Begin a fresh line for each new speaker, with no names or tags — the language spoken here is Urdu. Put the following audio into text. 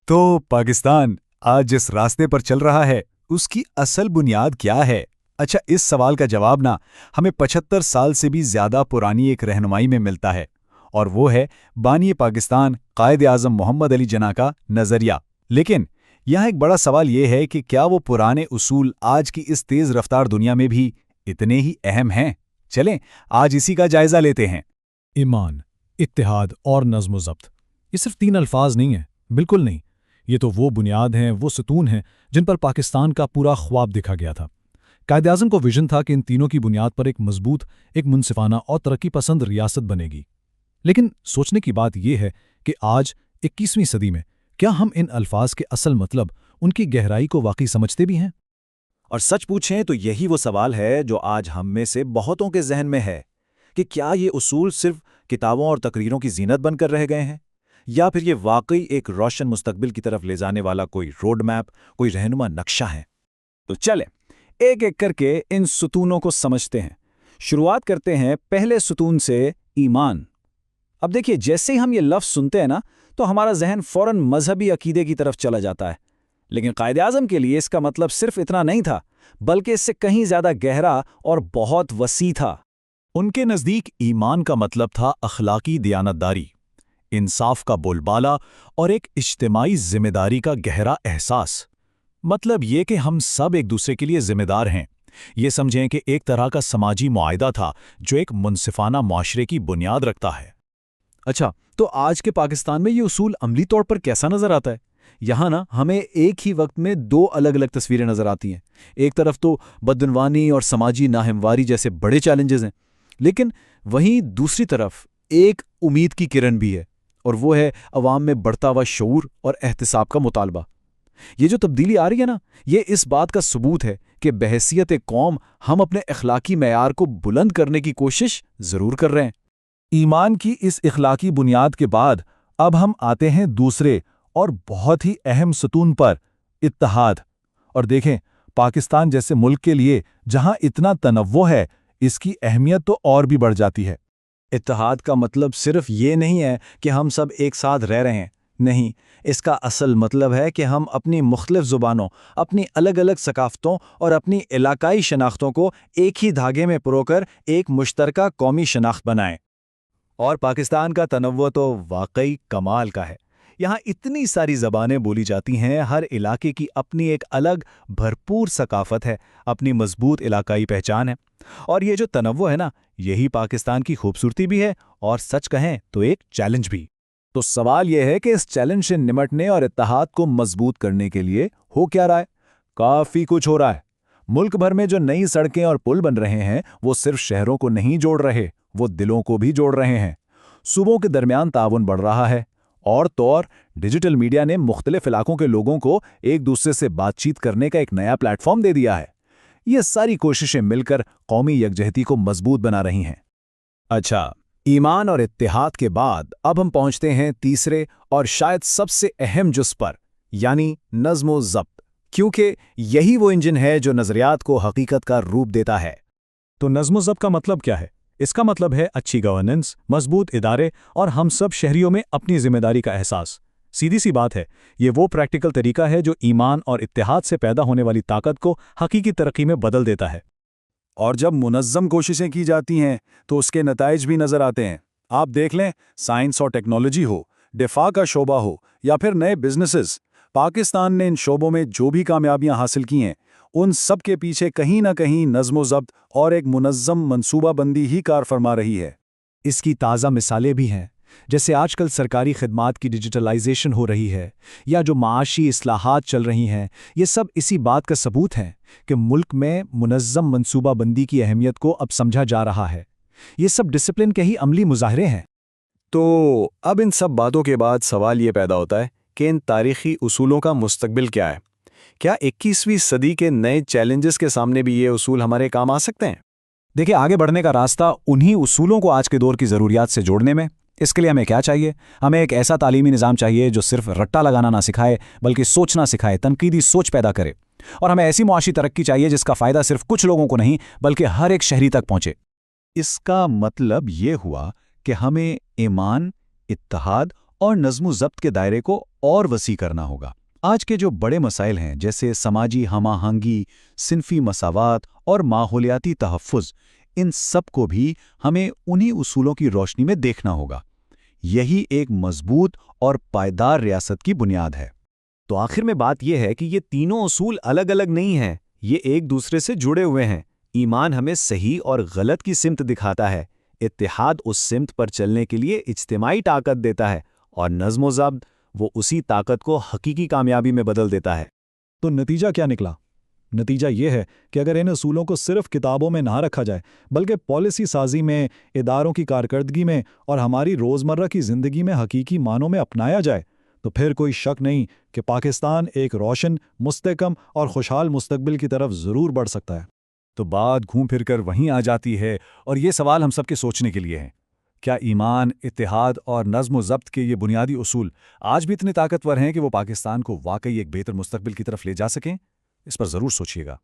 تو پاکستان آج جس راستے پر چل رہا ہے اس کی اصل بنیاد کیا ہے؟ اچھا، اس سوال کا جواب نا ہمیں 75 سال سے بھی زیادہ پرانی ایک رہنمائی میں ملتا ہے، اور وہ ہے بانی پاکستان قائد اعظم محمد علی جناح کا نظریہ۔ لیکن یہاں ایک بڑا سوال یہ ہے کہ کیا وہ پرانے اصول آج کی اس تیز رفتار دنیا میں بھی اتنے ہی اہم ہیں؟ چلیں آج اسی کا جائزہ لیتے ہیں۔
ایمان، اتحاد اور نظم و ضبط، یہ صرف 3 الفاظ نہیں ہیں، بالکل نہیں۔ یہ تو وہ بنیاد ہیں، وہ ستون ہیں جن پر پاکستان کا پورا خواب دکھا گیا تھا۔ قائد اعظم کو ویژن تھا کہ ان تینوں کی بنیاد پر ایک مضبوط، ایک منصفانہ اور ترقی پسند ریاست بنے گی۔ لیکن سوچنے کی بات یہ ہے کہ آج 21ویں صدی میں کیا ہم ان الفاظ کے اصل مطلب، ان کی گہرائی کو واقعی سمجھتے بھی ہیں؟
اور سچ پوچھیں تو یہی وہ سوال ہے جو آج ہم میں سے بہتوں کے ذہن میں ہے کہ کیا یہ اصول صرف کتابوں اور تقریروں کی زینت بن کر رہ گئے ہیں، یا پھر یہ واقعی ایک روشن مستقبل کی طرف لے جانے والا کوئی روڈ میپ، کوئی رہنما نقشہ ہے؟
تو چلیں ایک ایک کر کے ان ستونوں کو سمجھتے ہیں۔ شروعات کرتے ہیں پہلے ستون سے، ایمان۔ اب دیکھیے، جیسے ہی ہم یہ لفظ سنتے ہیں نا تو ہمارا ذہن فوراً مذہبی عقیدے کی طرف چلا جاتا ہے، لیکن قائد اعظم کے لیے اس کا مطلب صرف اتنا نہیں تھا، بلکہ اس سے کہیں زیادہ گہرا اور بہت وسیع تھا۔
ان کے نزدیک ایمان کا مطلب تھا اخلاقی دیانتداری، انصاف کا بول بالا اور ایک اجتماعی ذمہ داری کا گہرا احساس۔ مطلب یہ کہ ہم سب ایک دوسرے کے لیے ذمہ دار ہیں۔ یہ سمجھیں کہ ایک طرح کا سماجی معاہدہ تھا جو ایک منصفانہ معاشرے کی بنیاد رکھتا ہے۔
اچھا، تو آج کے پاکستان میں یہ اصول عملی طور پر کیسا نظر آتا ہے؟ یہاں نا ہمیں ایک ہی وقت میں 2 الگ الگ تصویریں نظر آتی ہیں۔ ایک طرف تو بدعنوانی اور سماجی ناہمواری جیسے بڑے چیلنجز ہیں، لیکن وہیں دوسری طرف ایک امید کی کرن بھی ہے، اور وہ ہے عوام میں بڑھتا ہوا شعور اور احتساب کا مطالبہ۔ یہ جو تبدیلی آ رہی ہے نا، یہ اس بات کا ثبوت ہے کہ بحیثیت قوم ہم اپنے اخلاقی معیار کو بلند کرنے کی کوشش ضرور کر رہے ہیں۔
ایمان کی اس اخلاقی بنیاد کے بعد اب ہم آتے ہیں دوسرے اور بہت ہی اہم ستون پر، اتحاد۔ اور دیکھیں، پاکستان جیسے ملک کے لیے جہاں اتنا تنوع ہے، اس کی اہمیت تو اور بھی بڑھ جاتی ہے۔
اتحاد کا مطلب صرف یہ نہیں ہے کہ ہم سب ایک ساتھ رہ رہے ہیں، نہیں، اس کا اصل مطلب ہے کہ ہم اپنی مختلف زبانوں، اپنی الگ الگ ثقافتوں اور اپنی علاقائی شناختوں کو ایک ہی دھاگے میں پرو کر ایک مشترکہ قومی شناخت بنائیں۔ اور پاکستان کا تنوع تو واقعی کمال کا ہے۔ یہاں اتنی ساری زبانیں بولی جاتی ہیں، ہر علاقے کی اپنی ایک الگ بھرپور ثقافت ہے، اپنی مضبوط علاقائی پہچان ہے۔ اور یہ جو تنوع ہے نا، یہی پاکستان کی خوبصورتی بھی ہے، اور سچ کہیں تو ایک چیلنج بھی۔
تو سوال یہ ہے کہ اس چیلنج سے نمٹنے اور اتحاد کو مضبوط کرنے کے لیے ہو کیا رہا ہے؟ کافی کچھ ہو رہا ہے۔ ملک بھر میں جو نئی سڑکیں اور پل بن رہے ہیں، وہ صرف شہروں کو نہیں جوڑ رہے، وہ دلوں کو بھی جوڑ رہے ہیں۔ صوبوں کے درمیان تعاون بڑھ رہا ہے، اور ڈیجیٹل میڈیا نے مختلف علاقوں کے لوگوں کو ایک دوسرے سے بات چیت کرنے کا ایک نیا پلیٹ فارم دے دیا ہے۔ یہ ساری کوششیں مل کر قومی یکجہتی کو مضبوط بنا رہی ہیں۔
اچھا، ایمان اور اتحاد کے بعد اب ہم پہنچتے ہیں تیسرے اور شاید سب سے اہم جز پر، یعنی نظم و ضبط، کیونکہ یہی وہ انجن ہے جو نظریات کو حقیقت کا روپ دیتا ہے۔
تو نظم و ضبط کا مطلب کیا ہے؟ اس کا مطلب ہے اچھی گورننس، مضبوط ادارے اور ہم سب شہریوں میں اپنی ذمہ داری کا احساس۔ سیدھی سی بات ہے، یہ وہ پریکٹیکل طریقہ ہے جو ایمان اور اتحاد سے پیدا ہونے والی طاقت کو حقیقی ترقی میں بدل دیتا ہے۔
اور جب منظم کوششیں کی جاتی ہیں تو اس کے نتائج بھی نظر آتے ہیں۔ آپ دیکھ لیں، سائنس اور ٹیکنالوجی ہو، دفاع کا شعبہ ہو، یا پھر نئے بزنسز، پاکستان نے ان شعبوں میں جو بھی کامیابیاں حاصل کی ہیں، ان سب کے پیچھے کہیں نہ کہیں نظم و ضبط اور ایک منظم منصوبہ بندی ہی کار فرما رہی ہے۔
اس کی تازہ مثالیں بھی ہیں، جیسے آج کل سرکاری خدمات کی ڈیجیٹلائزیشن ہو رہی ہے، یا جو معاشی اصلاحات چل رہی ہیں۔ یہ سب اسی بات کا ثبوت ہے کہ ملک میں منظم منصوبہ بندی کی اہمیت کو اب سمجھا جا رہا ہے۔ یہ سب ڈسپلن کے ہی عملی مظاہرے ہیں۔
تو اب ان سب باتوں کے بعد سوال یہ پیدا ہوتا ہے کہ ان تاریخی اصولوں کا مستقبل کیا ہے؟ کیا 21ویں صدی کے نئے چیلنجز کے سامنے بھی یہ اصول ہمارے کام آ سکتے ہیں؟
دیکھیں، آگے بڑھنے کا راستہ انہی اصولوں کو آج کے دور کی ضروریات سے جوڑنے میں۔ اس کے لیے ہمیں کیا چاہیے؟ ہمیں ایک ایسا تعلیمی نظام چاہیے جو صرف رٹا لگانا نہ سکھائے، بلکہ سوچنا سکھائے، تنقیدی سوچ پیدا کرے۔ اور ہمیں ایسی معاشی ترقی چاہیے جس کا فائدہ صرف کچھ لوگوں کو نہیں، بلکہ ہر ایک شہری تک پہنچے۔
اس کا مطلب یہ ہوا کہ ہمیں ایمان، اتحاد اور نظم و ضبط کے دائرے کو اور وسیع کرنا ہوگا۔ آج کے جو بڑے مسائل ہیں جیسے سماجی ہم آہنگی، صنفی مساوات اور ماحولیاتی تحفظ، ان سب کو بھی ہمیں انہی اصولوں کی روشنی میں دیکھنا ہوگا۔ یہی ایک مضبوط اور پائیدار ریاست کی بنیاد ہے۔
تو آخر میں بات یہ ہے کہ یہ تینوں اصول الگ الگ نہیں ہیں، یہ ایک دوسرے سے جڑے ہوئے ہیں۔ ایمان ہمیں صحیح اور غلط کی سمت دکھاتا ہے، اتحاد اس سمت پر چلنے کے لیے اجتماعی طاقت دیتا ہے، اور نظم و ضبط وہ اسی طاقت کو حقیقی کامیابی میں بدل دیتا ہے۔
تو نتیجہ کیا نکلا؟ نتیجہ یہ ہے کہ اگر ان اصولوں کو صرف کتابوں میں نہ رکھا جائے بلکہ پالیسی سازی میں، اداروں کی کارکردگی میں اور ہماری روزمرہ کی زندگی میں حقیقی معنوں میں اپنایا جائے تو پھر کوئی شک نہیں کہ پاکستان ایک روشن، مستحکم اور خوشحال مستقبل کی طرف ضرور بڑھ سکتا ہے۔
تو بات گھوم پھر کر وہیں آ جاتی ہے، اور یہ سوال ہم سب کے سوچنے کے لیے ہے۔ کیا ایمان، اتحاد اور نظم و ضبط کے یہ بنیادی اصول آج بھی اتنے طاقتور ہیں کہ وہ پاکستان کو واقعی ایک بہتر مستقبل کی طرف لے جا سکیں؟ اس پر ضرور سوچیے گا۔